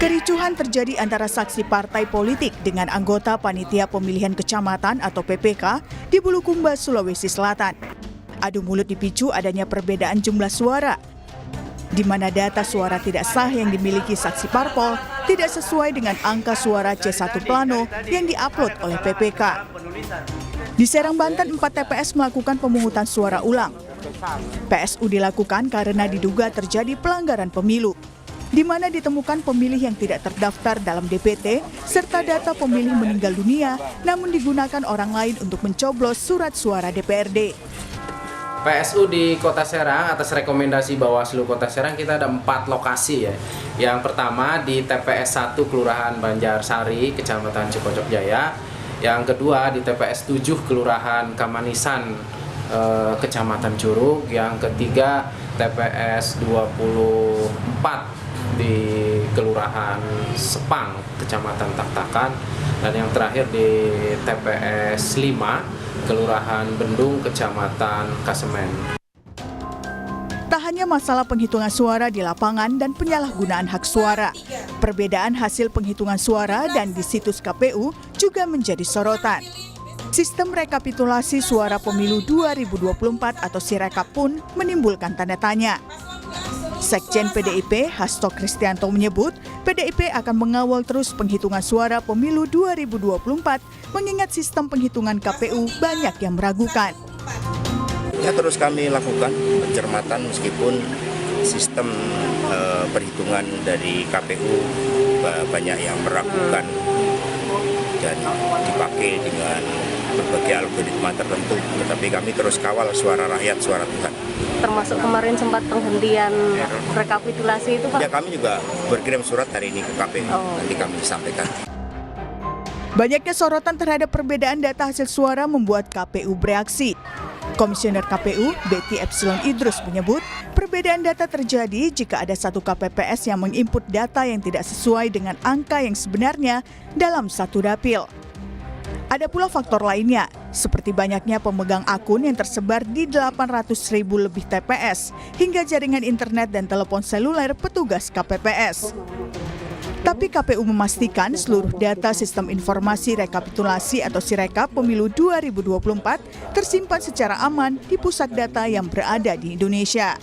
Kericuhan terjadi antara saksi partai politik dengan anggota Panitia Pemilihan Kecamatan atau PPK di Bulukumba, Sulawesi Selatan. Adu mulut dipicu adanya perbedaan jumlah suara, di mana data suara tidak sah yang dimiliki saksi parpol tidak sesuai dengan angka suara C1 Plano yang diupload oleh PPK. Di Serang, Banten, 4 TPS melakukan pemungutan suara ulang. PSU dilakukan karena diduga terjadi pelanggaran pemilu, di mana ditemukan pemilih yang tidak terdaftar dalam DPT serta data pemilih meninggal dunia namun digunakan orang lain untuk mencoblos surat suara DPRD. PSU di Kota Serang atas rekomendasi Bawaslu Kota Serang kita ada 4 lokasi ya. Yang pertama di TPS 1 Kelurahan Banjarsari, Kecamatan Cipocok Jaya. Yang kedua di TPS 7 Kelurahan Kamanisan, Kecamatan Curug. Yang ketiga TPS 24 di Kelurahan Sepang, Kecamatan Taktakan. Dan yang terakhir di TPS 5 Kelurahan Bendung, Kecamatan Kasemen. Tak hanya masalah penghitungan suara di lapangan dan penyalahgunaan hak suara, perbedaan hasil penghitungan suara dan di situs KPU juga menjadi sorotan. Sistem rekapitulasi suara pemilu 2024 atau Sirekap pun menimbulkan tanda tanya. Sekjen PDIP, Hasto Kristianto menyebut PDIP akan mengawal terus penghitungan suara pemilu 2024 mengingat sistem penghitungan KPU banyak yang meragukan. Ya, terus kami lakukan pencermatan meskipun sistem perhitungan dari KPU banyak yang meragukan dan dipakai dengan berbagai algoritma tertentu, tetapi kami terus kawal suara rakyat, suara Tuhan. Termasuk kemarin sempat penghentian rekapitulasi itu, Pak? Ya, kami juga berkirim surat hari ini ke KPU, nanti kami sampaikan. Banyaknya sorotan terhadap perbedaan data hasil suara membuat KPU bereaksi. Komisioner KPU, Betty Epsilon Idrus menyebut, perbedaan data terjadi jika ada satu KPPS yang menginput data yang tidak sesuai dengan angka yang sebenarnya dalam satu dapil. Ada pula faktor lainnya, seperti banyaknya pemegang akun yang tersebar di 800.000 lebih TPS, hingga jaringan internet dan telepon seluler petugas KPPS. Tapi KPU memastikan seluruh data sistem informasi rekapitulasi atau Sirekap pemilu 2024 tersimpan secara aman di pusat data yang berada di Indonesia.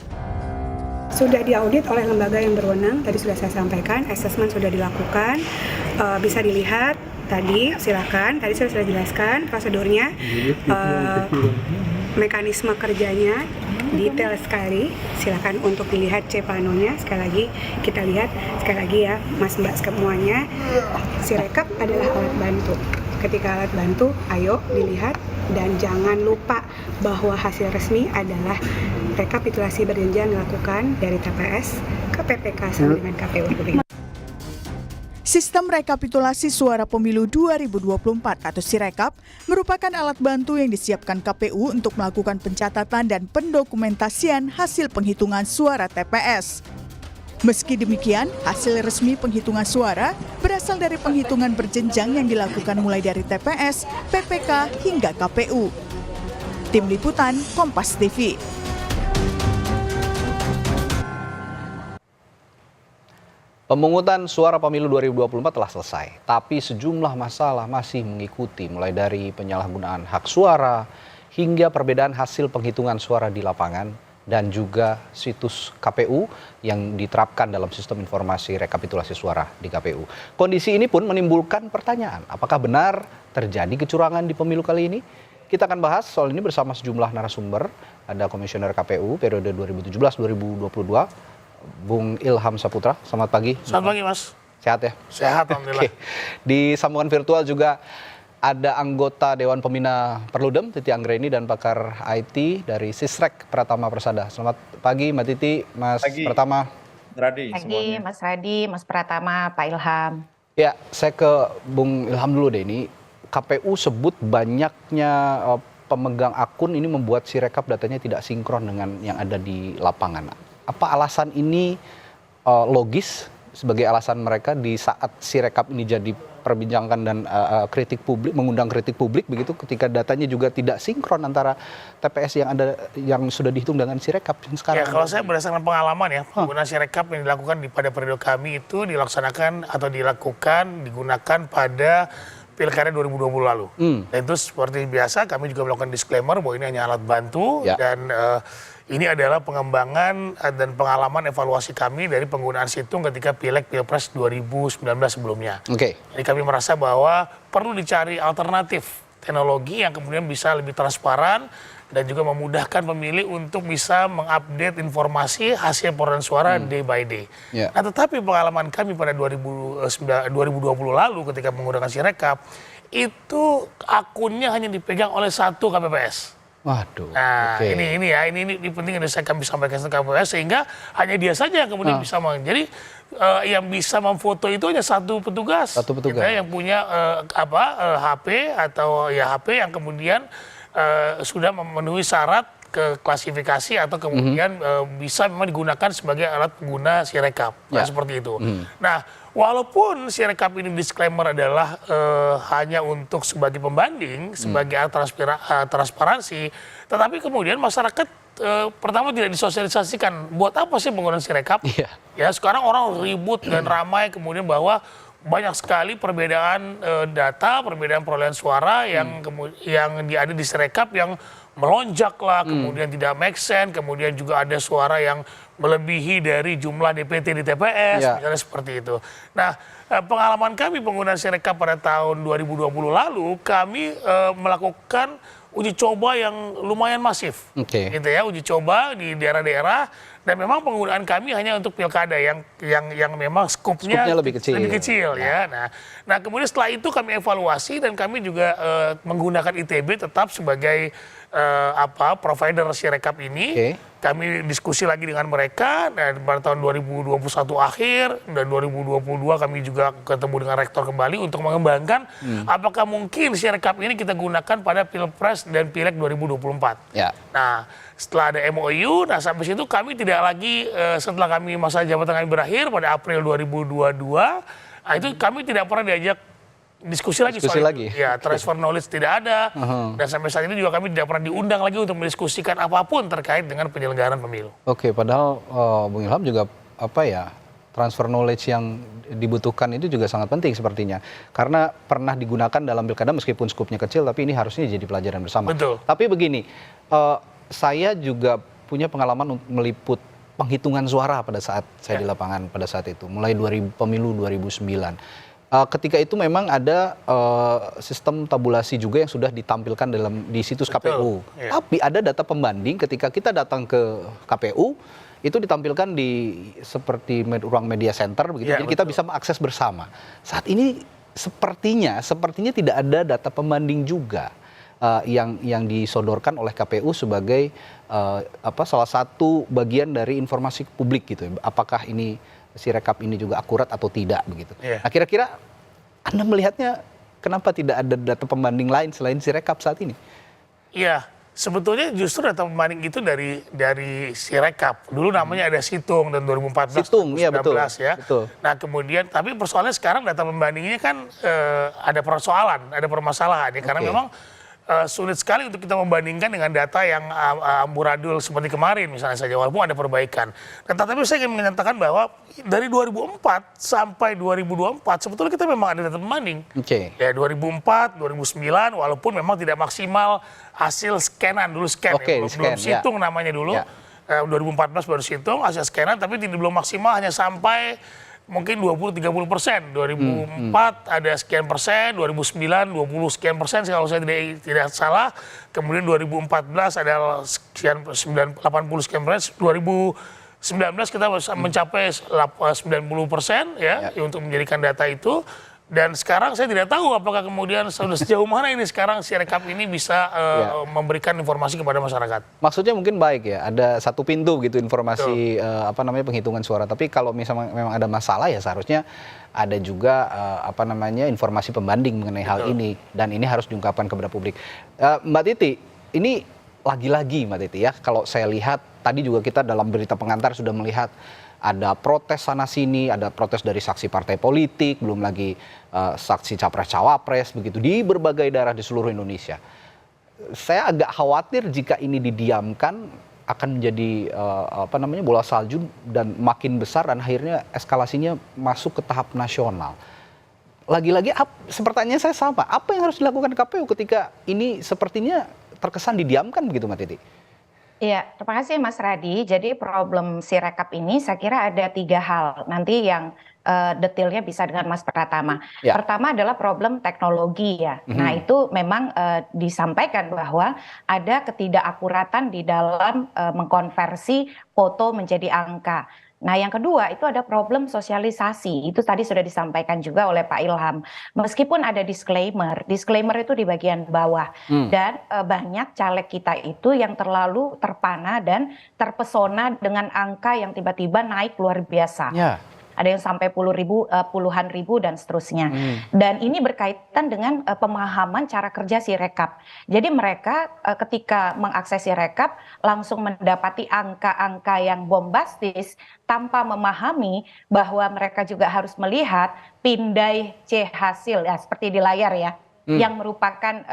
Sudah diaudit oleh lembaga yang berwenang, tadi sudah saya sampaikan, asesmen sudah dilakukan, bisa dilihat tadi, silakan, tadi saya sudah jelaskan prosedurnya, mekanisme kerjanya, detail sekali, silakan untuk dilihat C-planonya, sekali lagi kita lihat, sekali lagi ya Mas Mbak semuanya, Sirekap adalah alat bantu. Ketika alat bantu, ayo dilihat dan jangan lupa bahwa hasil resmi adalah rekapitulasi berjenjang dilakukan dari TPS ke PPK sama dengan KPU. Sistem rekapitulasi suara pemilu 2024 atau Sirekap merupakan alat bantu yang disiapkan KPU untuk melakukan pencatatan dan pendokumentasian hasil penghitungan suara TPS. Meski demikian, hasil resmi penghitungan suara berasal dari penghitungan berjenjang yang dilakukan mulai dari TPS, PPK, hingga KPU. Tim Liputan, Kompas TV. Pemungutan suara pemilu 2024 telah selesai, tapi sejumlah masalah masih mengikuti, mulai dari penyalahgunaan hak suara hingga perbedaan hasil penghitungan suara di lapangan dan juga situs KPU yang diterapkan dalam sistem informasi rekapitulasi suara di KPU. Kondisi ini pun menimbulkan pertanyaan, apakah benar terjadi kecurangan di pemilu kali ini? Kita akan bahas soal ini bersama sejumlah narasumber. Ada Komisioner KPU periode 2017-2022, Bung Ilham Saputra. Selamat pagi. Selamat pagi, Mas. Sehat ya? Sehat, alhamdulillah. Oke. Di sambungan virtual juga ada anggota Dewan Pembina Perludem, Titi Anggreni, dan pakar IT dari Sisrek, Pratama Persada. Selamat pagi, Mbak Titi, Mas pagi. Pratama. Radi, pagi, Mas Radi, Mas Pratama, Pak Ilham. Ya, saya ke Bung Ilham dulu deh. Ini KPU sebut banyaknya pemegang akun ini membuat Sirekap datanya tidak sinkron dengan yang ada di lapangan. Apa alasan ini logis sebagai alasan mereka di saat Sirekap ini jadi perbincangkan dan kritik publik, mengundang kritik publik begitu ketika datanya juga tidak sinkron antara TPS yang sudah dihitung dengan Sirekap yang sekarang. Ya, kalau saya berdasarkan pengalaman ya, penggunaan Sirekap yang dilakukan pada periode kami itu dilaksanakan atau digunakan pada Pilkada 2020 lalu. Dan itu seperti biasa kami juga melakukan disclaimer bahwa ini hanya alat bantu dan ini adalah pengembangan dan pengalaman evaluasi kami dari penggunaan situng ketika Pileg Pilpres 2019 sebelumnya. Jadi kami merasa bahwa perlu dicari alternatif teknologi yang kemudian bisa lebih transparan dan juga memudahkan pemilih untuk bisa mengupdate informasi hasil perolehan suara day by day. Nah, tetapi pengalaman kami pada 2020 lalu ketika menggunakan Sirekap, itu akunnya hanya dipegang oleh satu KPPS. Waduh. Nah, ini penting yang kami sampaikan ke KPPS sehingga hanya dia saja yang kemudian bisa jadi yang bisa memfoto itu hanya satu petugas. Gitu, yang punya HP atau HP yang kemudian sudah memenuhi syarat ke klasifikasi atau kemudian bisa memang digunakan sebagai alat pengguna Sirekap. Seperti itu. Nah, walaupun Sirekap ini disclaimer adalah hanya untuk sebagai pembanding, sebagai alat transparansi, tetapi kemudian masyarakat pertama tidak disosialisasikan. Buat apa sih penggunaan Sirekap? Ya, sekarang orang ribut dan ramai kemudian bahwa banyak sekali perbedaan data, perbedaan perolehan suara yang ada di Sirekap yang melonjak lah, kemudian tidak make sense, kemudian juga ada suara yang melebihi dari jumlah DPT di TPS, misalnya seperti itu. Nah, pengalaman kami penggunaan Sirekap pada tahun 2020 lalu, kami melakukan uji coba yang lumayan masif, gitu ya, uji coba di daerah-daerah, dan memang penggunaan kami hanya untuk pilkada yang memang skupnya lebih kecil ya. Nah kemudian setelah itu kami evaluasi dan kami juga menggunakan ITB tetap sebagai provider Sirekap ini. Kami diskusi lagi dengan mereka dan pada tahun 2021 akhir dan 2022 kami juga ketemu dengan rektor kembali untuk mengembangkan apakah mungkin Sirekap ini kita gunakan pada Pilpres dan Pileg 2024. Nah, setelah ada MOU, nah sampai situ kami tidak lagi setelah masa jabatan kami berakhir pada April 2022, nah itu kami tidak pernah diajak diskusi lagi soal itu. Ya, transfer knowledge tidak ada dan sampai saat ini juga kami tidak pernah diundang lagi untuk mendiskusikan apapun terkait dengan penyelenggaraan pemilu. Padahal Bung Ilham juga transfer knowledge yang dibutuhkan itu juga sangat penting sepertinya. Karena pernah digunakan dalam pilkada meskipun skupnya kecil, tapi ini harusnya jadi pelajaran bersama. Tapi begini, saya juga punya pengalaman meliput penghitungan suara pada saat saya di lapangan pada saat itu, mulai pemilu 2009. Ketika itu memang ada sistem tabulasi juga yang sudah ditampilkan di situs KPU. Tapi ada data pembanding ketika kita datang ke KPU, itu ditampilkan di seperti ruang media center begitu. Jadi kita bisa mengakses bersama. Saat ini sepertinya tidak ada data pembanding juga yang disodorkan oleh KPU sebagai salah satu bagian dari informasi publik gitu. Apakah ini Sirekap ini juga akurat atau tidak begitu. Nah, kira-kira Anda melihatnya kenapa tidak ada data pembanding lain selain Sirekap saat ini? Iya, sebetulnya justru data pembanding itu dari Sirekap. Dulu namanya ada Situng dan 2014 2019 ya. Betul. Nah, kemudian tapi persoalannya sekarang data pembandingnya kan ada permasalahan ya, karena memang sulit sekali untuk kita membandingkan dengan data yang amburadul seperti kemarin misalnya saja, walaupun ada perbaikan. Dan tetapi saya ingin menyatakan bahwa dari 2004 sampai 2024 sebetulnya kita memang ada data pembanding. Ya 2004, 2009 walaupun memang tidak maksimal hasil scanan dulu belum situng namanya dulu. 2014 baru situng hasil scanan tapi belum maksimal, hanya sampai mungkin 20-30%, 2004 ada sekian persen, 2009 20 sekian persen kalau saya tidak salah, kemudian 2014 ada sekian 80 sekian persen, 2019 kita mencapai 90% ya untuk menjadikan data itu. Dan sekarang saya tidak tahu apakah kemudian sudah sejauh mana ini sekarang Sirekap ini bisa memberikan informasi kepada masyarakat. Maksudnya mungkin baik ya, ada satu pintu gitu informasi penghitungan suara. Tapi kalau misalnya memang ada masalah ya seharusnya ada juga informasi pembanding mengenai hal ini, dan ini harus diungkapkan kepada publik. Mbak Titi, ini lagi-lagi Mbak Titi ya, kalau saya lihat tadi juga kita dalam berita pengantar sudah melihat ada protes sana-sini, ada protes dari saksi partai politik, belum lagi saksi capres-cawapres begitu di berbagai daerah di seluruh Indonesia. Saya agak khawatir jika ini didiamkan akan menjadi bola salju dan makin besar dan akhirnya eskalasinya masuk ke tahap nasional. Lagi-lagi pertanyaan saya sama, apa yang harus dilakukan KPU ketika ini sepertinya terkesan didiamkan begitu Mbak Titi? Iya, terima kasih Mas Radi. Jadi problem Sirekap ini saya kira ada 3 hal. Nanti yang detailnya bisa dengan Mas Pratama. Ya. Pertama adalah problem teknologi ya. Nah itu memang disampaikan bahwa ada ketidakakuratan di dalam mengkonversi foto menjadi angka. Nah yang kedua itu ada problem sosialisasi, itu tadi sudah disampaikan juga oleh Pak Ilham. Meskipun ada disclaimer itu di bagian bawah. Dan banyak caleg kita itu yang terlalu terpana dan terpesona dengan angka yang tiba-tiba naik luar biasa. Ya. Ada yang sampai puluhan ribu dan seterusnya. Dan ini berkaitan dengan pemahaman cara kerja Sirekap. Jadi mereka ketika mengakses Sirekap langsung mendapati angka-angka yang bombastis tanpa memahami bahwa mereka juga harus melihat pindai C hasil ya seperti di layar ya. Yang merupakan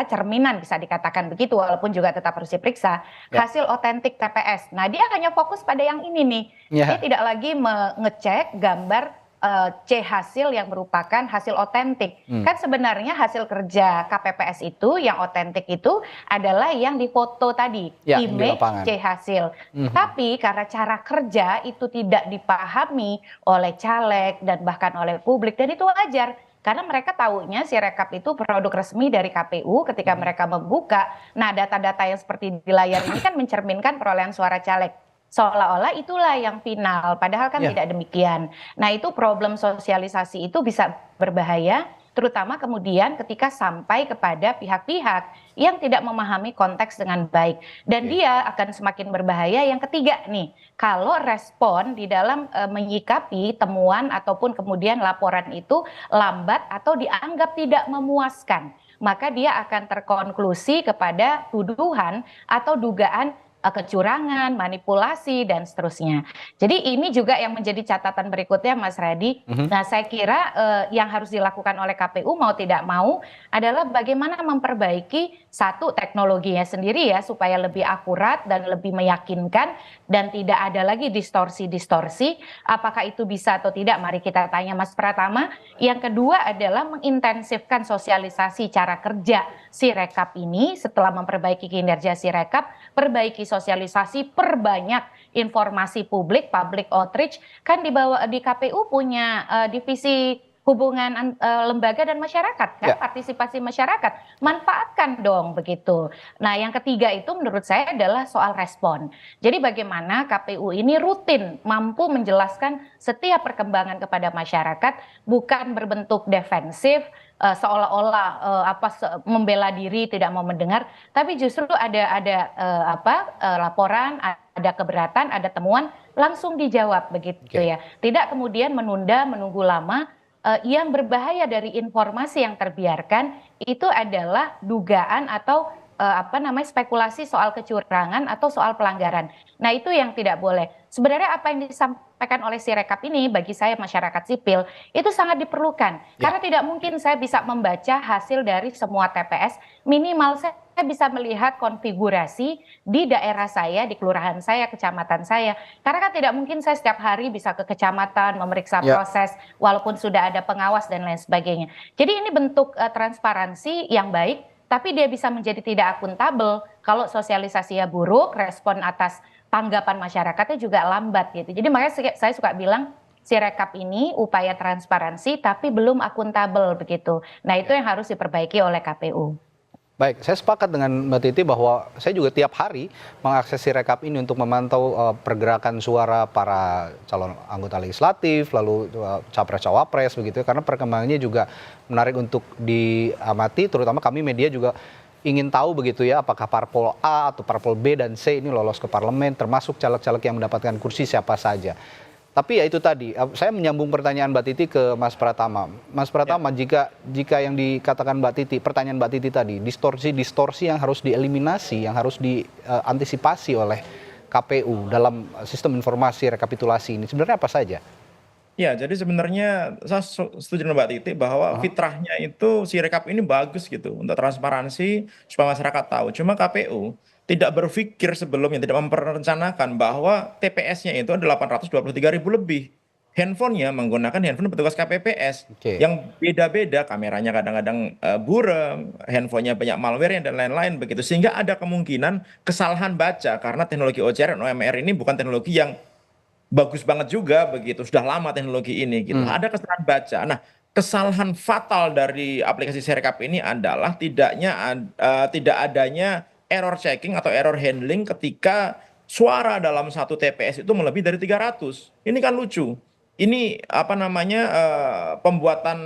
cerminan bisa dikatakan begitu walaupun juga tetap harus diperiksa hasil otentik TPS. Nah dia hanya fokus pada yang ini nih. Dia tidak lagi mengecek gambar C hasil yang merupakan hasil otentik. Kan sebenarnya hasil kerja KPPS itu yang otentik itu adalah yang difoto tadi, image C hasil. Tapi karena cara kerja itu tidak dipahami oleh caleg dan bahkan oleh publik dan itu wajar. Karena mereka tahunya Sirekap itu produk resmi dari KPU ketika mereka membuka. Nah data-data yang seperti di layar ini kan mencerminkan perolehan suara caleg. Seolah-olah itulah yang final, padahal kan tidak demikian. Nah itu problem sosialisasi itu bisa berbahaya, terutama kemudian ketika sampai kepada pihak-pihak yang tidak memahami konteks dengan baik. Dan dia akan semakin berbahaya yang ketiga nih, kalau respon di dalam menyikapi temuan ataupun kemudian laporan itu lambat atau dianggap tidak memuaskan, maka dia akan terkonklusi kepada tuduhan atau dugaan kecurangan, manipulasi, dan seterusnya. Jadi ini juga yang menjadi catatan berikutnya Mas Radi. Nah saya kira yang harus dilakukan oleh KPU mau tidak mau adalah bagaimana memperbaiki satu teknologinya sendiri ya supaya lebih akurat dan lebih meyakinkan dan tidak ada lagi distorsi-distorsi. Apakah itu bisa atau tidak? Mari kita tanya Mas Pratama. Yang kedua adalah mengintensifkan sosialisasi cara kerja Sirekap ini setelah memperbaiki kinerja Sirekap, perbaiki sosialisasi, perbanyak informasi publik, public outreach. Kan di KPU punya divisi hubungan lembaga dan masyarakat kan, partisipasi masyarakat, manfaatkan dong begitu. Nah yang ketiga itu menurut saya adalah soal respon. Jadi bagaimana KPU ini rutin mampu menjelaskan setiap perkembangan kepada masyarakat, bukan berbentuk defensif, seolah-olah membela diri tidak mau mendengar, tapi justru ada laporan, ada keberatan, ada temuan langsung dijawab begitu ya. Tidak kemudian menunggu lama. Yang berbahaya dari informasi yang terbiarkan itu adalah dugaan atau spekulasi soal kecurangan atau soal pelanggaran. Nah itu yang tidak boleh. Sebenarnya apa yang disampaikan oleh Sirekap ini bagi saya masyarakat sipil itu sangat diperlukan. Karena tidak mungkin saya bisa membaca hasil dari semua TPS, minimal saya bisa melihat konfigurasi di daerah saya, di kelurahan saya, kecamatan saya. Karena kan tidak mungkin saya setiap hari bisa ke kecamatan memeriksa proses walaupun sudah ada pengawas dan lain sebagainya. Jadi ini bentuk transparansi yang baik, tapi dia bisa menjadi tidak akuntabel kalau sosialisasinya buruk, respon atas tanggapan masyarakatnya juga lambat gitu. Jadi makanya saya suka bilang Sirekap ini upaya transparansi tapi belum akuntabel begitu. Nah itu yang harus diperbaiki oleh KPU. Baik, saya sepakat dengan Mbak Titi bahwa saya juga tiap hari mengakses Sirekap ini untuk memantau pergerakan suara para calon anggota legislatif, lalu capres-cawapres begitu, karena perkembangannya juga menarik untuk diamati, terutama kami media juga ingin tahu begitu ya, apakah parpol A atau parpol B dan C ini lolos ke parlemen, termasuk caleg-caleg yang mendapatkan kursi siapa saja. Tapi ya itu tadi, saya menyambung pertanyaan Mbak Titi ke Mas Pratama. Mas Pratama, jika yang dikatakan Mbak Titi, pertanyaan Mbak Titi tadi, distorsi yang harus dieliminasi, yang harus diantisipasi oleh KPU dalam sistem informasi rekapitulasi ini sebenarnya apa saja? Ya, jadi sebenarnya saya setuju dengan Mbak Titi bahwa fitrahnya itu si rekap ini bagus gitu untuk transparansi supaya masyarakat tahu. Cuma KPU tidak berpikir sebelumnya, tidak memperencanakan bahwa TPS-nya itu ada 823.000 lebih. Handphonenya menggunakan handphone petugas KPPS yang beda-beda, kameranya kadang-kadang buram, handphonenya banyak malware dan lain-lain begitu. Sehingga ada kemungkinan kesalahan baca karena teknologi OCR dan OMR ini bukan teknologi yang bagus banget juga begitu, sudah lama teknologi ini gitu. Ada kesalahan baca. Nah, kesalahan fatal dari aplikasi Sirekap ini adalah tidak adanya error checking atau error handling ketika suara dalam satu TPS itu melebihi dari 300. Ini kan lucu. Ini apa namanya pembuatan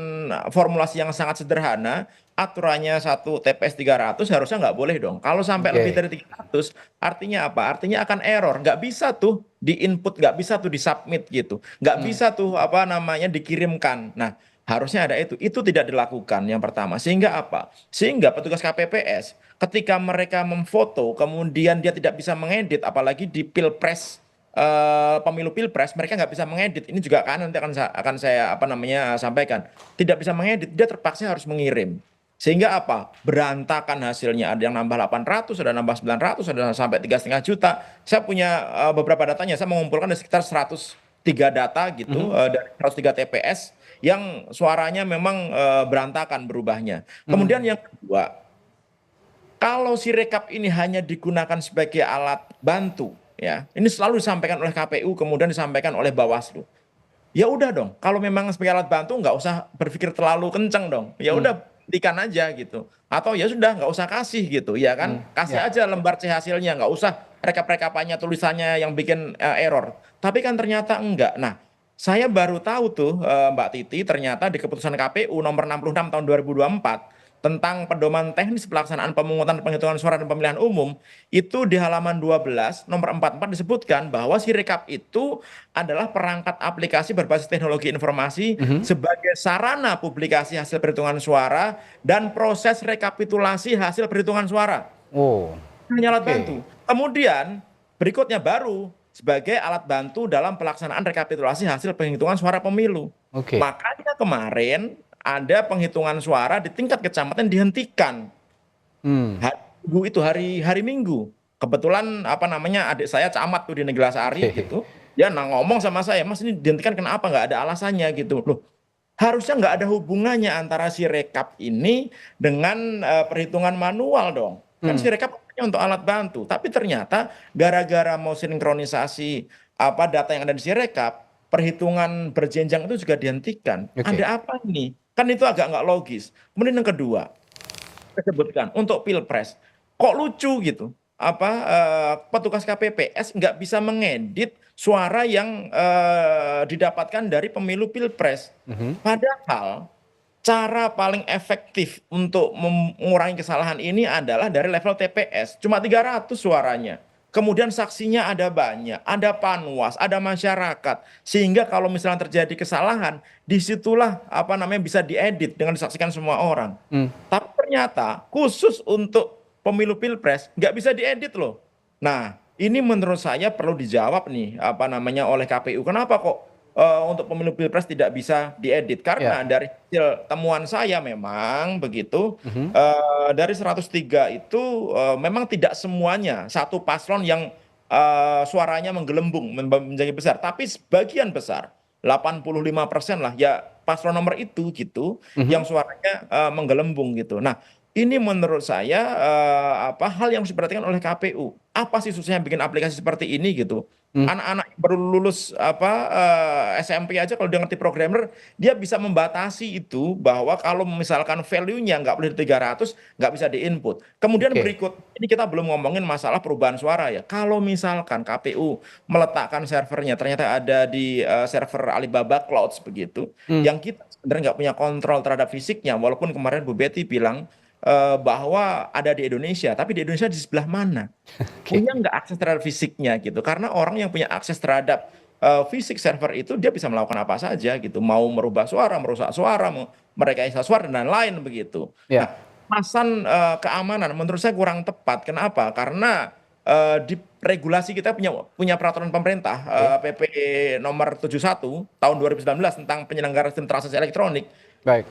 formulasi yang sangat sederhana, aturannya satu TPS 300 harusnya nggak boleh dong. Kalau sampai lebih dari 300 artinya apa? Artinya akan error. Nggak bisa tuh di input, nggak bisa tuh di submit gitu. Nggak bisa tuh apa namanya dikirimkan. Nah, harusnya ada itu. Itu tidak dilakukan yang pertama. Sehingga apa? Sehingga petugas KPPS ketika mereka memfoto kemudian dia tidak bisa mengedit, apalagi di pilpres, pemilu pilpres mereka nggak bisa mengedit. Ini juga kan nanti akan saya apa namanya sampaikan. Tidak bisa mengedit, dia terpaksa harus mengirim. Sehingga apa? Berantakan hasilnya. Ada yang nambah 800, ada nambah 900, ada sampai 3,5 juta. Saya punya beberapa datanya. Saya mengumpulkan ada sekitar 103 data gitu dari 103 TPS yang suaranya memang berantakan berubahnya. Kemudian yang kedua, kalau Sirekap ini hanya digunakan sebagai alat bantu, ya, ini selalu disampaikan oleh KPU, kemudian disampaikan oleh Bawaslu. Ya udah dong, kalau memang sebagai alat bantu nggak usah berpikir terlalu kenceng dong. Ya udah berikan aja gitu. Atau ya sudah nggak usah kasih gitu, ya kan? Kasih aja lembar C hasilnya, nggak usah rekap-rekapannya tulisannya yang bikin error. Tapi kan ternyata enggak. Nah, saya baru tahu tuh Mbak Titi ternyata di keputusan KPU nomor 66 tahun 2024 tentang pedoman teknis pelaksanaan pemungutan penghitungan suara dan pemilihan umum, itu di halaman 12 nomor 44 disebutkan bahwa Sirekap itu adalah perangkat aplikasi berbasis teknologi informasi sebagai sarana publikasi hasil perhitungan suara dan proses rekapitulasi hasil perhitungan suara. Hanya alat bantu. Kemudian berikutnya baru sebagai alat bantu dalam pelaksanaan rekapitulasi hasil penghitungan suara pemilu. Makanya kemarin ada penghitungan suara di tingkat kecamatan dihentikan. Hari Minggu. Kebetulan apa namanya adik saya camat tuh di Neglasari gitu. Dia ngomong sama saya, "Mas, ini dihentikan kenapa? Nggak ada alasannya gitu." Loh, harusnya nggak ada hubungannya antara Sirekap ini dengan perhitungan manual dong. Kan Sirekap hanya untuk alat bantu. Tapi ternyata gara-gara mau sinkronisasi apa data yang ada di Sirekap, perhitungan berjenjang itu juga dihentikan. Ada apa nih? Kan itu agak nggak logis. Kemudian yang kedua, saya sebutkan untuk pilpres, kok lucu gitu? Petugas KPPS nggak bisa mengedit suara yang didapatkan dari pemilu pilpres. Padahal cara paling efektif untuk mengurangi kesalahan ini adalah dari level TPS. Cuma 300 suaranya. Kemudian saksinya ada banyak, ada panwas, ada masyarakat. Sehingga kalau misalnya terjadi kesalahan, disitulah apa namanya bisa diedit dengan disaksikan semua orang. Tapi ternyata khusus untuk pemilu pilpres nggak bisa diedit loh. Nah, ini menurut saya perlu dijawab nih apa namanya oleh KPU. Kenapa kok untuk pemilu pilpres tidak bisa diedit? Karena dari hasil temuan saya memang begitu, dari 103 itu memang tidak semuanya satu paslon yang suaranya menggelembung menjadi besar, tapi sebagian besar 85% lah ya paslon nomor itu gitu yang suaranya menggelembung gitu. Nah, ini menurut saya hal yang harus diperhatikan oleh KPU. Apa sih susahnya bikin aplikasi seperti ini gitu? Anak-anak yang baru lulus SMP aja kalau dia ngerti programmer, dia bisa membatasi itu bahwa kalau misalkan value-nya nggak boleh 300, nggak bisa di-input. Kemudian berikut, ini kita belum ngomongin masalah perubahan suara ya. Kalau misalkan KPU meletakkan servernya, ternyata ada di server Alibaba Clouds begitu, yang kita sebenarnya nggak punya kontrol terhadap fisiknya, walaupun kemarin Bu Betty bilang bahwa ada di Indonesia, tapi di Indonesia di sebelah mana? Punya nggak akses terhadap fisiknya gitu? Karena orang yang punya akses terhadap fisik server itu dia bisa melakukan apa saja gitu, mau merubah suara, merusak suara, merekayasa suara dan lain-lain begitu. Nah, pasan keamanan menurut saya kurang tepat. Kenapa? Karena di regulasi kita punya peraturan pemerintah PP nomor 71 tahun 2019 tentang penyelenggara sistem transaksi elektronik. Baik.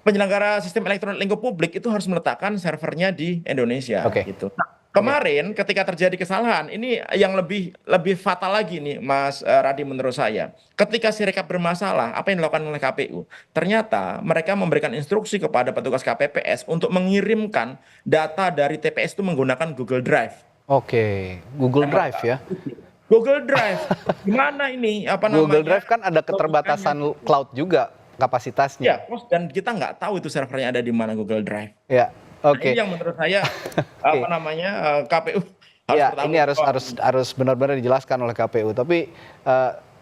Penyelenggara sistem elektronik lingkup publik itu harus meletakkan servernya di Indonesia. Gitu. Nah, kemarin ketika terjadi kesalahan, ini yang lebih fatal lagi nih, Mas Radi, menurut saya. Ketika Sirekap bermasalah, apa yang dilakukan oleh KPU? Ternyata mereka memberikan instruksi kepada petugas KPPS untuk mengirimkan data dari TPS itu menggunakan Google Drive. Oke, Google Drive ya. Google Drive, gimana ini? Google Drive kan ada keterbatasan cloud juga kapasitasnya. Ya, dan kita nggak tahu itu servernya ada di mana Google Drive. Ya, oke. Nah, ini yang menurut saya KPU harus ya, ini harus benar-benar dijelaskan oleh KPU. Tapi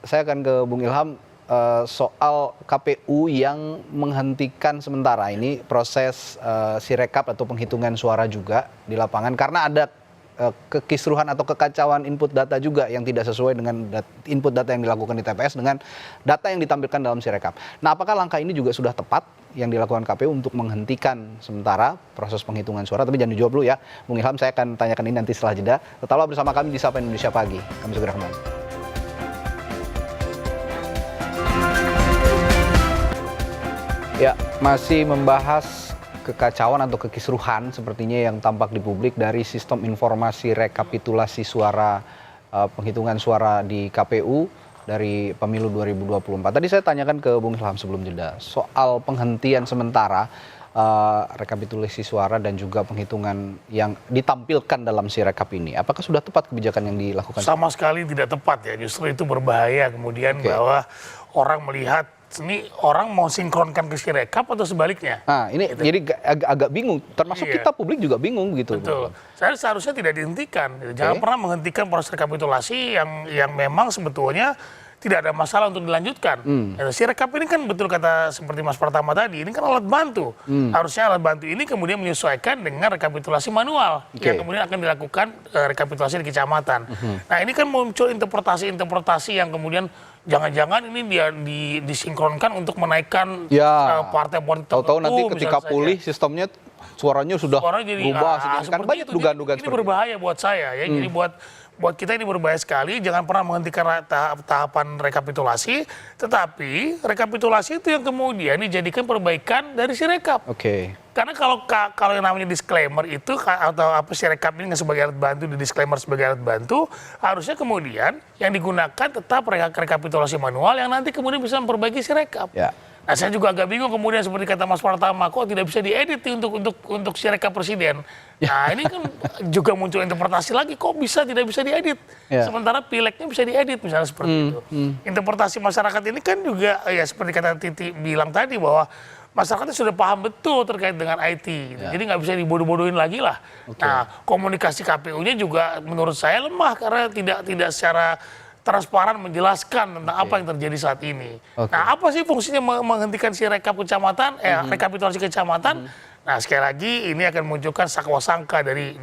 saya akan ke Bung Ilham soal KPU yang menghentikan sementara ini proses Sirekap atau penghitungan suara juga di lapangan karena ada kekisruhan atau kekacauan input data juga yang tidak sesuai dengan input data yang dilakukan di TPS dengan data yang ditampilkan dalam Sirekap. Nah, apakah langkah ini juga sudah tepat yang dilakukan KPU untuk menghentikan sementara proses penghitungan suara? Tapi jangan dijawab dulu ya, Bung Ilham, saya akan tanyakan ini nanti setelah jeda. Tetaplah bersama kami di Sapa Indonesia Pagi. Kami segera kembali. Ya, masih membahas kekacauan atau kekisruhan sepertinya yang tampak di publik dari sistem informasi rekapitulasi suara penghitungan suara di KPU dari pemilu 2024. Tadi saya tanyakan ke Bung Ilham sebelum jeda soal penghentian sementara rekapitulasi suara dan juga penghitungan yang ditampilkan dalam Sirekap ini. Apakah sudah tepat kebijakan yang dilakukan? Sama sekali tidak tepat ya, justru itu berbahaya kemudian bahwa orang melihat ini orang mau sinkronkan ke Sirekap atau sebaliknya. Nah, ini gitu. Jadi agak bingung, termasuk kita publik juga bingung gitu. Betul. Saya seharusnya tidak dihentikan. Jangan pernah menghentikan proses rekapitulasi yang memang sebetulnya tidak ada masalah untuk dilanjutkan. Sirekap ini kan betul kata seperti Mas Pratama tadi, ini kan alat bantu. Harusnya alat bantu ini kemudian menyesuaikan dengan rekapitulasi manual yang kemudian akan dilakukan rekapitulasi di kecamatan. Nah, ini kan muncul interpretasi yang kemudian jangan-jangan ini dia disinkronkan untuk menaikkan partai-partai tertentu. Tahu-tahu nanti ketika pulih sistemnya suaranya sudah berubah. Kan banyak dugaan-dugaan seperti ini berbahaya buat saya ya. Jadi buat kita ini berbahaya sekali. Jangan pernah menghentikan tahapan rekapitulasi, tetapi rekapitulasi itu yang kemudian dijadikan perbaikan dari Sirekap. Karena kalau yang namanya disclaimer itu atau apa Sirekap ini sebagai alat bantu, di disclaimer sebagai alat bantu, harusnya kemudian yang digunakan tetap rekapitulasi manual yang nanti kemudian bisa memperbaiki Sirekap. Nah, saya juga agak bingung kemudian seperti kata Mas Pratama, kok tidak bisa diedit untuk Sirekap presiden. Nah, ini kan juga muncul interpretasi lagi, kok tidak bisa diedit. Sementara pileknya bisa diedit misalnya seperti itu. Interpretasi masyarakat ini kan juga ya seperti kata Titi bilang tadi bahwa masyarakatnya sudah paham betul terkait dengan IT. Jadi nggak bisa dibodoh-bodohin lagi lah. Nah, komunikasi KPU-nya juga menurut saya lemah karena tidak secara transparan menjelaskan tentang apa yang terjadi saat ini. Nah, apa sih fungsinya menghentikan Sirekap kecamatan, rekapitulasi kecamatan? Nah, sekali lagi ini akan munculkan sakwa-sangka dari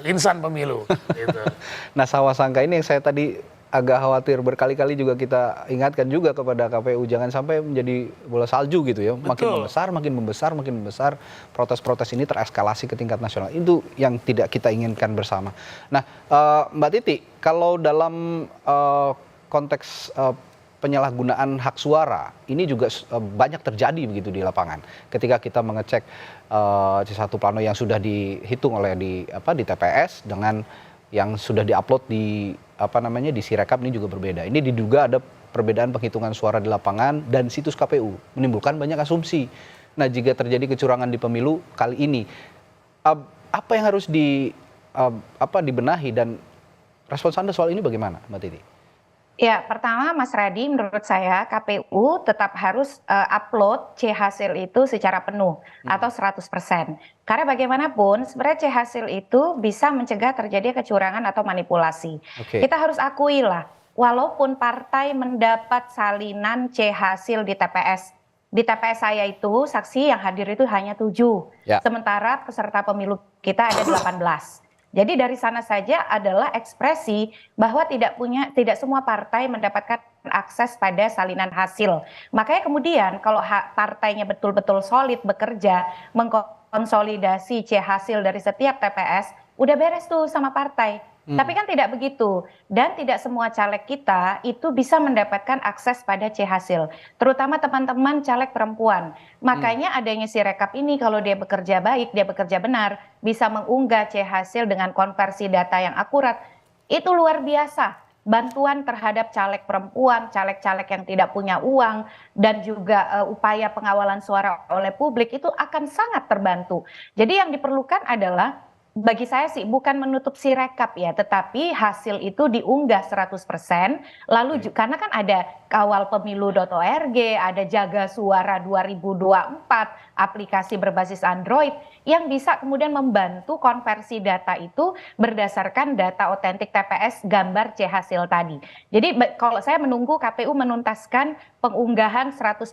insan pemilu. Gitu. Nah, sakwa-sangka ini yang saya tadi agak khawatir, berkali-kali juga kita ingatkan juga kepada KPU jangan sampai menjadi bola salju gitu ya. Makin membesar, protes-protes ini tereskalasi ke tingkat nasional. Itu yang tidak kita inginkan bersama. Nah, Mbak Titi, kalau dalam konteks penyalahgunaan hak suara ini juga banyak terjadi begitu di lapangan. Ketika kita mengecek C1 Plano yang sudah dihitung oleh di TPS dengan yang sudah diupload di di Sirekap ini juga berbeda. Ini diduga ada perbedaan penghitungan suara di lapangan dan situs KPU menimbulkan banyak asumsi. Nah, jika terjadi kecurangan di pemilu kali ini, apa yang harus dibenahi dan respons Anda soal ini bagaimana, Mbak Titi? Ya, pertama Mas Radi, menurut saya KPU tetap harus upload C hasil itu secara penuh atau 100%. Karena bagaimanapun sebenarnya C hasil itu bisa mencegah terjadi kecurangan atau manipulasi. Kita harus akui lah, walaupun partai mendapat salinan C hasil di TPS saya itu saksi yang hadir itu hanya 7. Sementara peserta pemilu kita ada 18. Jadi dari sana saja adalah ekspresi bahwa tidak semua partai mendapatkan akses pada salinan hasil. Makanya kemudian kalau partainya betul-betul solid bekerja mengkonsolidasi C hasil dari setiap TPS, udah beres tuh sama partai. Tapi kan tidak begitu, dan tidak semua caleg kita itu bisa mendapatkan akses pada C-Hasil, terutama teman-teman caleg perempuan. Makanya adanya Sirekap ini, kalau dia bekerja baik, dia bekerja benar, bisa mengunggah C-Hasil dengan konversi data yang akurat, itu luar biasa. Bantuan terhadap caleg perempuan, caleg-caleg yang tidak punya uang, dan juga upaya pengawalan suara oleh publik itu akan sangat terbantu. Jadi yang diperlukan adalah, bagi saya sih bukan menutup Sirekap ya, tetapi hasil itu diunggah 100%, lalu karena kan ada kawalpemilu.org, ada Jaga Suara 2024, aplikasi berbasis Android yang bisa kemudian membantu konversi data itu berdasarkan data otentik TPS gambar C-Hasil tadi. Jadi kalau saya menunggu KPU menuntaskan pengunggahan 100%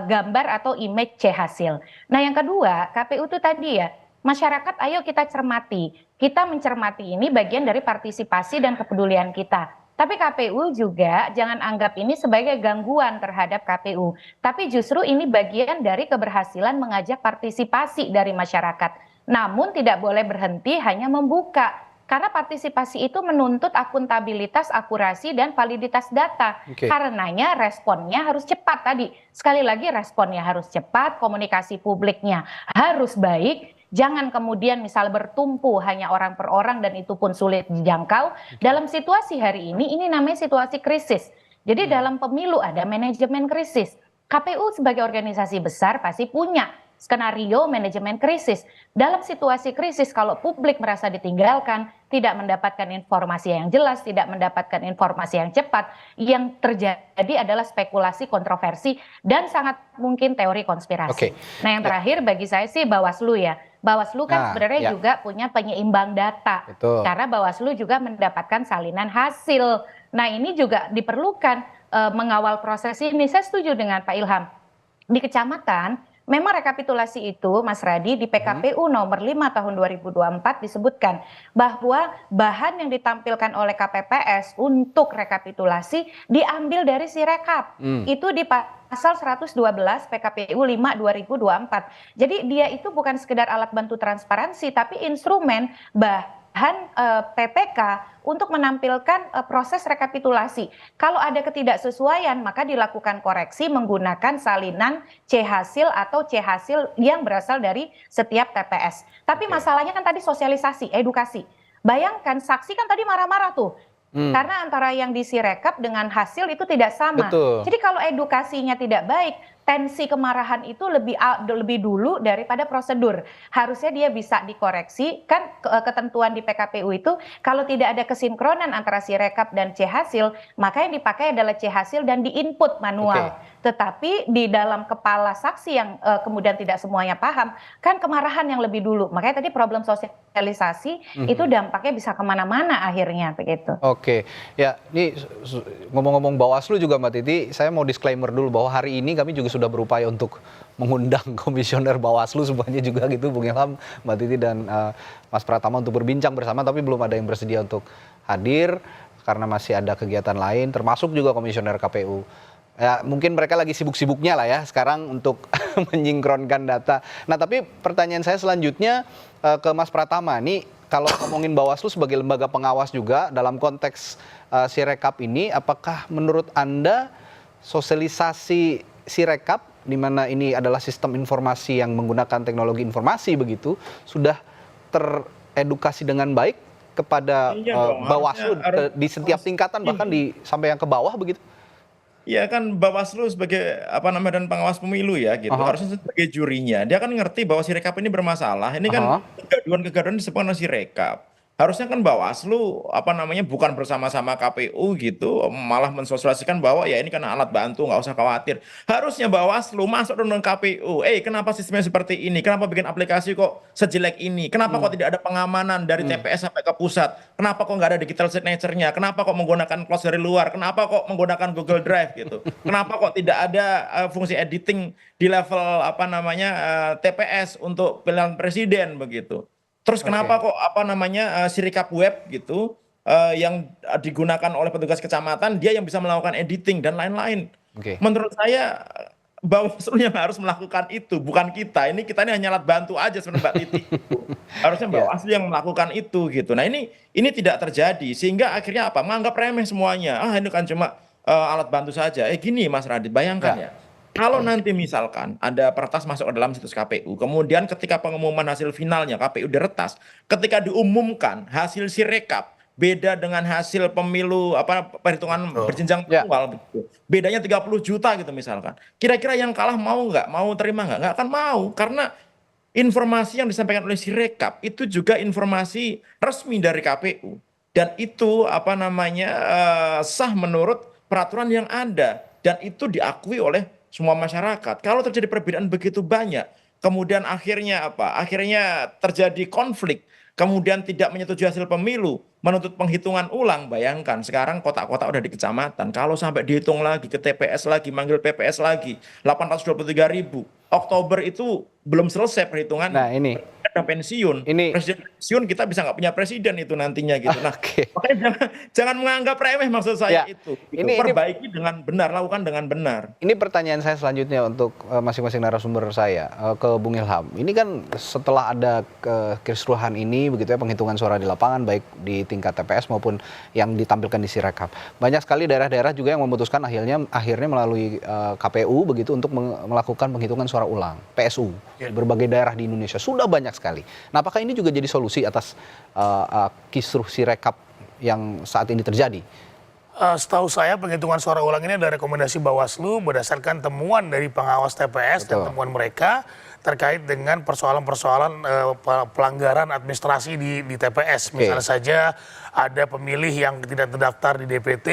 gambar atau image C-Hasil. Nah yang kedua, KPU itu tadi ya, masyarakat ayo kita cermati. Kita mencermati ini bagian dari partisipasi dan kepedulian kita. Tapi KPU juga jangan anggap ini sebagai gangguan terhadap KPU. Tapi justru ini bagian dari keberhasilan mengajak partisipasi dari masyarakat. Namun tidak boleh berhenti hanya membuka. Karena partisipasi itu menuntut akuntabilitas, akurasi, dan validitas data. Karenanya responnya harus cepat tadi. Sekali lagi responnya harus cepat, komunikasi publiknya harus baik. Jangan kemudian misal bertumpu hanya orang per orang dan itu pun sulit dijangkau. Dalam situasi hari ini namanya situasi krisis. Jadi dalam pemilu ada manajemen krisis. KPU sebagai organisasi besar pasti punya skenario manajemen krisis. Dalam situasi krisis kalau publik merasa ditinggalkan, tidak mendapatkan informasi yang jelas, tidak mendapatkan informasi yang cepat, yang terjadi adalah spekulasi, kontroversi, dan sangat mungkin teori konspirasi. Nah yang terakhir bagi saya sih Bawaslu ya. Bawaslu kan sebenarnya juga punya penyeimbang data. Karena Bawaslu juga mendapatkan salinan hasil. Nah ini juga diperlukan mengawal proses ini. Saya setuju dengan Pak Ilham. Di kecamatan, memang rekapitulasi itu, Mas Radi, di PKPU nomor 5 tahun 2024 disebutkan bahwa bahan yang ditampilkan oleh KPPS untuk rekapitulasi diambil dari Sirekap. Itu di pasal 112 PKPU 5 2024. Jadi dia itu bukan sekedar alat bantu transparansi, tapi instrumen bahan PPK untuk menampilkan proses rekapitulasi. Kalau ada ketidaksesuaian, maka dilakukan koreksi menggunakan salinan C-Hasil atau C-Hasil yang berasal dari setiap TPS. Tapi masalahnya kan tadi sosialisasi, edukasi. Bayangkan saksi kan tadi marah-marah tuh. Karena antara yang di Sirekap dengan hasil itu tidak sama. Jadi kalau edukasinya tidak baik, tensi kemarahan itu lebih dulu daripada prosedur. Harusnya dia bisa dikoreksi. Kan ketentuan di PKPU itu kalau tidak ada kesinkronan antara Sirekap dan C-Hasil, maka yang dipakai adalah C-Hasil dan diinput manual. Tetapi di dalam kepala saksi yang kemudian tidak semuanya paham, kan kemarahan yang lebih dulu. Makanya tadi problem sosialisasi itu dampaknya bisa kemana-mana akhirnya begitu. Ya ini ngomong-ngomong Bawaslu juga Mbak Titi, saya mau disclaimer dulu bahwa hari ini kami juga sudah berupaya untuk mengundang komisioner Bawaslu semuanya juga gitu, Bung Ilham, Mbak Titi dan Mas Pratama untuk berbincang bersama, tapi belum ada yang bersedia untuk hadir karena masih ada kegiatan lain, termasuk juga komisioner KPU. Ya, mungkin mereka lagi sibuk-sibuknya lah ya sekarang untuk menyingkronkan data. Nah tapi pertanyaan saya selanjutnya ke Mas Pratama, nih kalau ngomongin Bawaslu sebagai lembaga pengawas juga dalam konteks Sirekap ini, apakah menurut Anda sosialisasi Sirekap, di mana ini adalah sistem informasi yang menggunakan teknologi informasi begitu, sudah teredukasi dengan baik kepada Bawaslu di setiap tingkatan, bahkan sampai yang ke bawah begitu? Ya kan Bawaslu sebagai dan pengawas pemilu ya gitu, harusnya sebagai jurinya dia kan ngerti bahwa Sirekap ini bermasalah. Ini kan kegaduhan disebabkan oleh Sirekap. Harusnya kan Bawaslu bukan bersama-sama KPU gitu, malah mensosialisasikan bahwa ya ini kan alat bantu, nggak usah khawatir. Harusnya Bawaslu masuk dengan KPU. Kenapa sistemnya seperti ini? Kenapa bikin aplikasi kok sejelek ini? Kenapa kok tidak ada pengamanan dari TPS sampai ke pusat? Kenapa kok nggak ada digital signature-nya? Kenapa kok menggunakan cloud dari luar? Kenapa kok menggunakan Google Drive gitu? Kenapa kok tidak ada fungsi editing di level TPS untuk pilihan presiden begitu? Terus kenapa kok Sirekap web gitu yang digunakan oleh petugas kecamatan dia yang bisa melakukan editing dan lain-lain. Menurut saya Bawaslu yang harus melakukan itu, bukan kita. Kita ini hanya alat bantu aja sebenarnya Mbak Titi. Harusnya Bawaslu yang melakukan itu gitu. Nah ini tidak terjadi sehingga akhirnya apa? Menganggap remeh semuanya. Ini kan cuma alat bantu saja. Gini Mas Radit, bayangkan ya. Kalau nanti misalkan ada pertas masuk ke dalam situs KPU, kemudian ketika pengumuman hasil finalnya KPU diretas, ketika diumumkan hasil Sirekap beda dengan hasil pemilu perhitungan berjenjang manual begitu. Bedanya 30 juta gitu misalkan. Kira-kira yang kalah mau nggak? Mau terima nggak? Nggak akan mau karena informasi yang disampaikan oleh Sirekap itu juga informasi resmi dari KPU dan itu sah menurut peraturan yang ada dan itu diakui oleh semua masyarakat. Kalau terjadi perbedaan begitu banyak, kemudian akhirnya Akhirnya terjadi konflik. Kemudian tidak menyetujui hasil pemilu, menuntut penghitungan ulang. Bayangkan sekarang kotak-kotak udah di kecamatan. Kalau sampai dihitung lagi ke TPS lagi, manggil PPS lagi, 823.000. Oktober itu belum selesai perhitungan. Nah ini. Pensiun. Presiden pensiun kita bisa nggak punya presiden itu nantinya gitu. Nah, makanya jangan menganggap remeh maksud saya itu. Perbaiki dengan benar, lakukan dengan benar. Ini pertanyaan saya selanjutnya untuk masing-masing narasumber saya ke Bung Ilham. Ini kan setelah ada kekerusuhan ini begitu ya, penghitungan suara di lapangan baik di tingkat TPS maupun yang ditampilkan di Sirekap. Banyak sekali daerah-daerah juga yang memutuskan akhirnya melalui KPU begitu untuk melakukan penghitungan suara ulang, PSU. Di berbagai daerah di Indonesia sudah banyak sekali. Nah, apakah ini juga jadi solusi atas kisruh Sirekap yang saat ini terjadi? Setahu saya penghitungan suara ulang ini ada rekomendasi Bawaslu berdasarkan temuan dari pengawas TPS dan temuan mereka terkait dengan persoalan-persoalan pelanggaran administrasi di TPS. Misalnya saja ada pemilih yang tidak terdaftar di DPT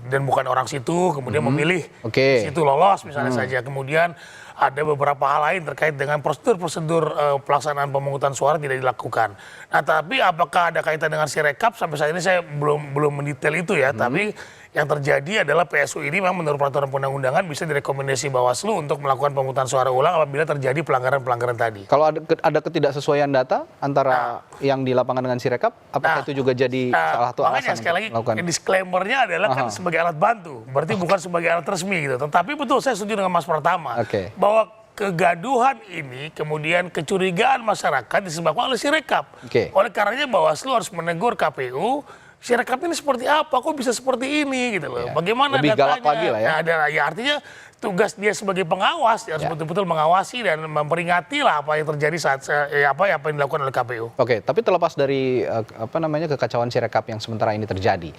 dan bukan orang situ, kemudian memilih situ lolos misalnya saja. Kemudian ada beberapa hal lain terkait dengan prosedur-prosedur pelaksanaan pemungutan suara tidak dilakukan. Nah, tapi apakah ada kaitan dengan Sirekap? Sampai saat ini saya belum mendetail itu ya. Tapi yang terjadi adalah PSU ini memang menurut peraturan perundang-undangan bisa direkomendasi Bawaslu untuk melakukan pemungutan suara ulang apabila terjadi pelanggaran-pelanggaran tadi. Kalau ada ketidaksesuaian data antara yang di lapangan dengan Sirekap, apakah itu juga jadi salah satu alasan? Makanya sekali lagi disclaimer-nya adalah kan sebagai alat bantu, berarti bukan sebagai alat resmi gitu. Tetapi betul saya setuju dengan Mas Pratama bahwa kegaduhan ini kemudian kecurigaan masyarakat disebabkan oleh Sirekap. Oleh karenanya Bawaslu harus menegur KPU. Sirekap ini seperti apa? Kok bisa seperti ini gitu loh? Bagaimana lebih datanya? Galak lagi lah ya. Nah, artinya tugas dia sebagai pengawas harus betul-betul mengawasi dan memperingati lah apa yang terjadi saat apa yang dilakukan oleh KPU. Tapi terlepas dari kekacauan Sirekap yang sementara ini terjadi,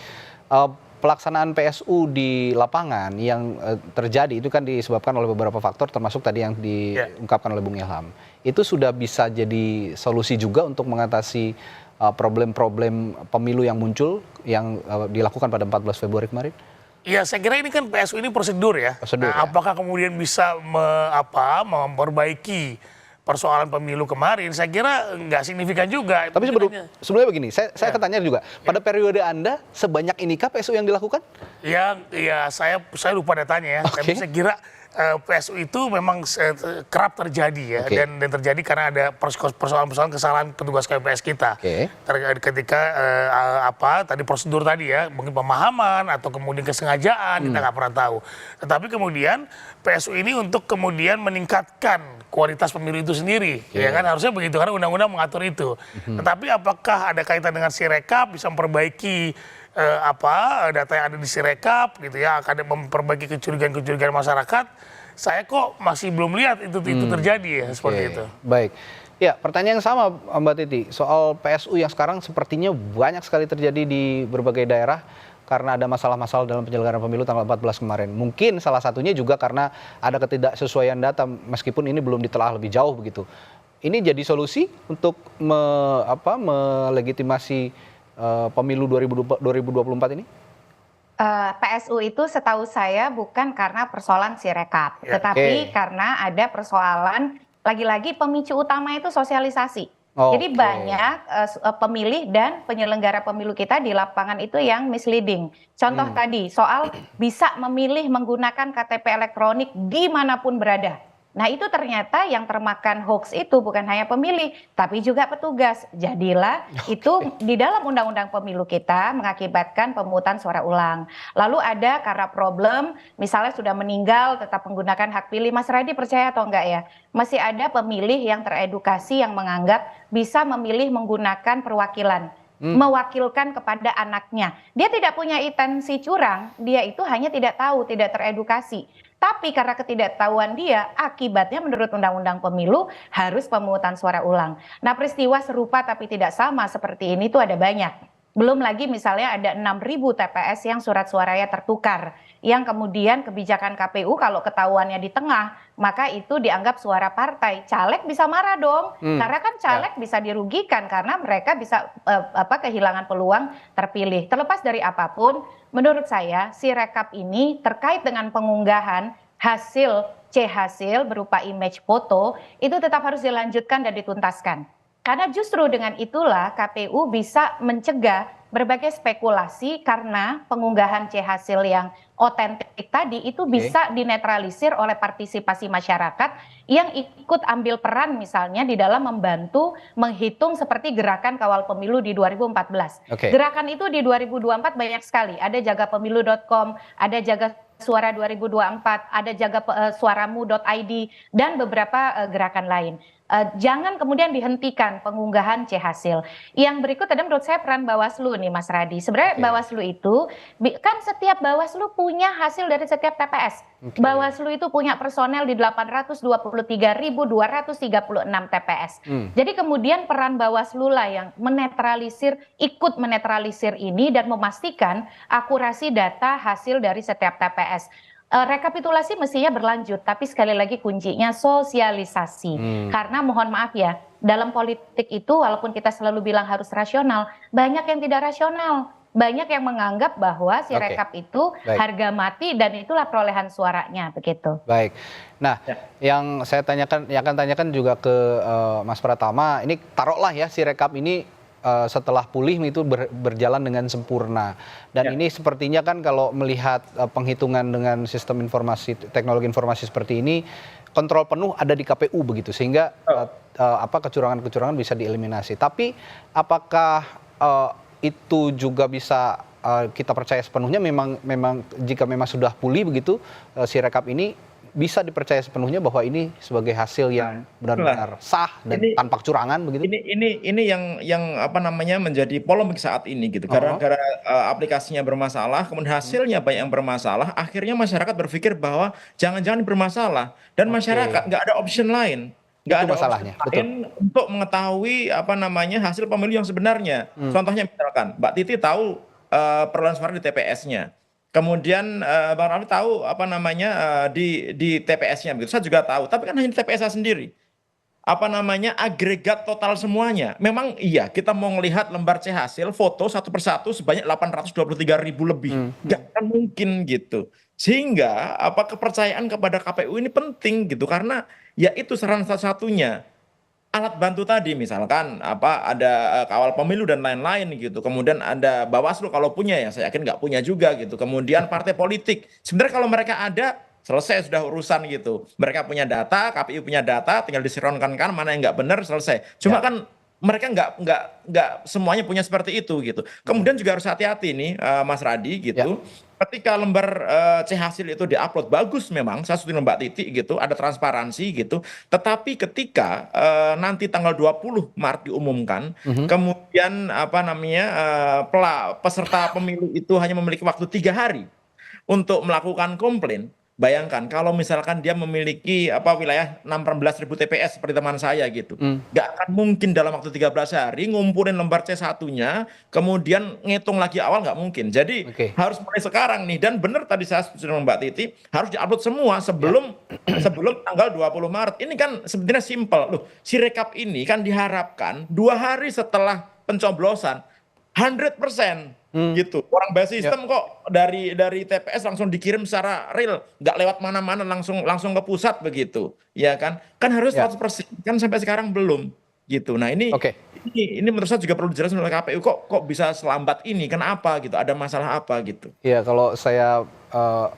pelaksanaan PSU di lapangan yang terjadi itu kan disebabkan oleh beberapa faktor termasuk tadi yang diungkapkan oleh Bung Ilham. Itu sudah bisa jadi solusi juga untuk mengatasi problem-problem pemilu yang muncul yang dilakukan pada 14 Februari kemarin? Ya, saya kira ini kan PSU ini prosedur ya. Apakah kemudian bisa memperbaiki persoalan pemilu kemarin? Saya kira nggak signifikan juga. Tapi sebelumnya begini, saya akan tanya juga, pada periode Anda sebanyak inikah PSU yang dilakukan? Ya saya lupa datanya ya. Tapi saya kira PSU itu memang kerap terjadi ya dan terjadi karena ada persoalan-persoalan kesalahan petugas KPPS kita ketika tadi prosedur tadi ya mungkin pemahaman atau kemudian kesengajaan kita nggak pernah tahu. Tetapi kemudian PSU ini untuk kemudian meningkatkan kualitas pemilu itu sendiri ya kan harusnya begitu karena undang-undang mengatur itu. Tetapi apakah ada kaitan dengan Sirekap bisa memperbaiki data yang ada di Sirekap gitu ya akan memperbaiki kecurigaan masyarakat? Saya kok masih belum lihat itu terjadi ya seperti itu. Baik. Ya, pertanyaan yang sama Mbak Titi soal PSU yang sekarang sepertinya banyak sekali terjadi di berbagai daerah karena ada masalah-masalah dalam penyelenggaraan pemilu tanggal 14 kemarin. Mungkin salah satunya juga karena ada ketidaksesuaian data meskipun ini belum ditelaah lebih jauh begitu. Ini jadi solusi untuk melegitimasi pemilu 2024 ini? PSU itu setahu saya bukan karena persoalan Sirekap, tetapi karena ada persoalan lagi-lagi pemicu utama itu sosialisasi. Jadi banyak pemilih dan penyelenggara pemilu kita di lapangan itu yang misleading. Contoh tadi soal bisa memilih menggunakan KTP elektronik dimanapun berada. Nah itu ternyata yang termakan hoax itu bukan hanya pemilih, tapi juga petugas. Jadilah itu di dalam undang-undang pemilu kita mengakibatkan pemungutan suara ulang. Lalu ada karena problem, misalnya sudah meninggal tetap menggunakan hak pilih. Mas Radi percaya atau enggak ya? Masih ada pemilih yang teredukasi yang menganggap bisa memilih menggunakan perwakilan. Mewakilkan kepada anaknya. Dia tidak punya intensi curang, dia itu hanya tidak tahu, tidak teredukasi. Tapi karena ketidaktahuan dia, akibatnya menurut Undang-Undang Pemilu harus pemungutan suara ulang. Nah peristiwa serupa tapi tidak sama seperti ini tuh ada banyak. Belum lagi misalnya ada 6.000 TPS yang surat suaranya tertukar. Yang kemudian kebijakan KPU kalau ketahuannya di tengah, maka itu dianggap suara partai. Caleg bisa marah dong, karena kan caleg bisa dirugikan karena mereka bisa kehilangan peluang terpilih. Terlepas dari apapun, menurut saya si rekap ini terkait dengan pengunggahan hasil hasil berupa image foto itu tetap harus dilanjutkan dan dituntaskan. Karena justru dengan itulah KPU bisa mencegah berbagai spekulasi karena pengunggahan hasil yang otentik tadi itu bisa dinetralisir oleh partisipasi masyarakat yang ikut ambil peran misalnya di dalam membantu menghitung seperti gerakan kawal pemilu di 2014. Gerakan itu di 2024 banyak sekali. Ada jagapemilu.com, ada jaga suara 2024, ada jaga suaramu.id dan beberapa gerakan lain. Jangan kemudian dihentikan pengunggahan hasil. Yang berikut ada menurut saya peran Bawaslu nih Mas Radi. Sebenarnya Bawaslu itu kan setiap Bawaslu punya hasil dari setiap TPS. Bawaslu itu punya personel di 823.236 TPS. Jadi kemudian peran Bawaslu lah yang ikut menetralisir ini dan memastikan akurasi data hasil dari setiap TPS. Rekapitulasi mestinya berlanjut, tapi sekali lagi kuncinya sosialisasi. Karena mohon maaf ya, dalam politik itu walaupun kita selalu bilang harus rasional, banyak yang tidak rasional. Banyak yang menganggap bahwa si rekap itu harga mati dan itulah perolehan suaranya begitu. Baik. Nah, yang saya akan tanyakan juga ke Mas Pratama, ini taruhlah ya si rekap ini setelah pulih itu berjalan dengan sempurna. Dan ini sepertinya kan kalau melihat penghitungan dengan sistem teknologi informasi seperti ini, kontrol penuh ada di KPU begitu, sehingga kecurangan-kecurangan bisa dieliminasi. Tapi apakah itu juga bisa kita percaya sepenuhnya memang jika memang sudah pulih begitu si rekap ini bisa dipercaya sepenuhnya bahwa ini sebagai hasil yang benar-benar sah dan tanpa kecurangan begitu? Ini yang menjadi polemik saat ini gitu. Gara-gara aplikasinya bermasalah, kemudian hasilnya banyak yang bermasalah, akhirnya masyarakat berpikir bahwa jangan-jangan bermasalah dan masyarakat nggak ada option lain. Nggak ada masalahnya lain untuk mengetahui hasil pemilu yang sebenarnya. Contohnya misalkan Mbak Titi tahu perolehan suara di TPS-nya. Kemudian Bang Raffi tahu di TPS-nya begitu. Saya juga tahu, tapi kan hanya di TPS sendiri. Agregat total semuanya. Memang iya, kita mau melihat lembar hasil foto satu persatu sebanyak 823.000 lebih. Nggak akan mungkin gitu. Sehingga kepercayaan kepada KPU ini penting gitu karena ya itu saran satu-satunya. Alat bantu tadi misalkan ada kawal pemilu dan lain-lain gitu. Kemudian ada Bawaslu kalau punya ya saya yakin nggak punya juga gitu. Kemudian partai politik. Sebenarnya kalau mereka ada selesai sudah urusan gitu. Mereka punya data, KPU punya data, tinggal disinkronkan mana yang nggak benar selesai. Cuma kan mereka nggak semuanya punya seperti itu gitu. Kemudian juga harus hati-hati nih Mas Radi gitu. Ketika lembar hasil itu diupload bagus memang, saya setuju Mbak Titi gitu, ada transparansi gitu. Tetapi ketika nanti tanggal 20 Maret diumumkan, kemudian peserta pemilu itu hanya memiliki waktu 3 hari untuk melakukan komplain. Bayangkan kalau misalkan dia memiliki wilayah 16.000 TPS seperti teman saya gitu. Nggak akan mungkin dalam waktu 13 hari ngumpulin lembar C1-nya, kemudian ngitung lagi awal nggak mungkin. Jadi harus mulai sekarang nih. Dan benar tadi saya setuju dengan Mbak Titi, harus diupload semua sebelum tanggal 20 Maret. Ini kan sebenarnya simpel. Loh, si rekap ini kan diharapkan 2 hari setelah pencoblosan 100%. Gitu. Orang base sistem kok dari TPS langsung dikirim secara real, nggak lewat mana-mana langsung ke pusat begitu. Ya kan? Kan harus 100%. Kan sampai sekarang belum gitu. Nah, ini menurut saya juga perlu dijelaskan oleh KPU kok bisa selambat ini? Kenapa gitu? Ada masalah apa gitu? Ya, kalau saya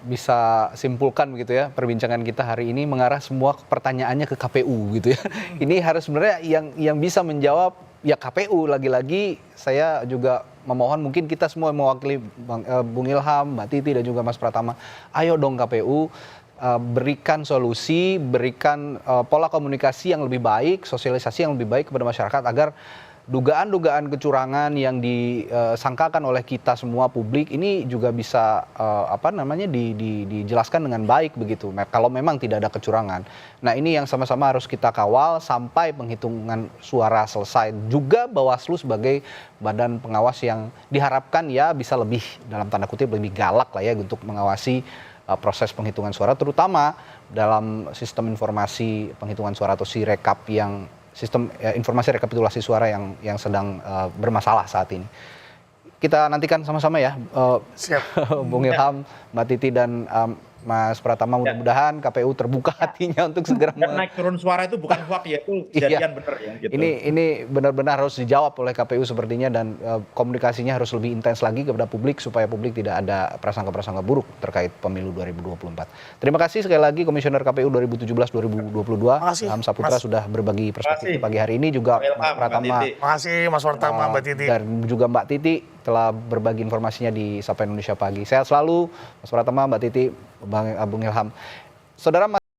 bisa simpulkan begitu ya, perbincangan kita hari ini mengarah semua pertanyaannya ke KPU gitu ya. Ini harus sebenarnya yang bisa menjawab ya KPU. Lagi-lagi saya juga memohon, mungkin kita semua mewakili Bung Ilham, Mbak Titi dan juga Mas Pratama, ayo dong KPU berikan solusi, berikan pola komunikasi yang lebih baik, sosialisasi yang lebih baik kepada masyarakat agar dugaan-dugaan kecurangan yang disangkakan oleh kita semua publik ini juga bisa dijelaskan dengan baik begitu. Kalau memang tidak ada kecurangan. Nah, ini yang sama-sama harus kita kawal sampai penghitungan suara selesai. Juga Bawaslu sebagai badan pengawas yang diharapkan ya bisa lebih, dalam tanda kutip, lebih galak lah ya untuk mengawasi proses penghitungan suara, terutama dalam sistem informasi penghitungan suara atau Sirekap yang sistem informasi rekapitulasi suara yang sedang bermasalah saat ini. Kita nantikan sama-sama ya, Siap. Bung Ilham, Mbak Titi dan Mas Pratama, mudah-mudahan KPU terbuka hatinya untuk segera dan naik turun suara itu bukan hoax ya, itu kejadian benar ya. Gitu. Ini benar-benar harus dijawab oleh KPU sepertinya, dan komunikasinya harus lebih intens lagi kepada publik supaya publik tidak ada prasangka-prasangka buruk terkait pemilu 2024. Terima kasih sekali lagi Komisioner KPU 2017-2022 Ilham Saputra sudah berbagi perspektif pagi hari ini, juga Mas Pratama. Terima kasih Mas Pratama, Mbak Titi. Dan juga Mbak Titi telah berbagi informasinya di Sapa Indonesia Pagi. Sehat selalu Mas Pratama, Mbak Titi, Bung Ilham. Saudara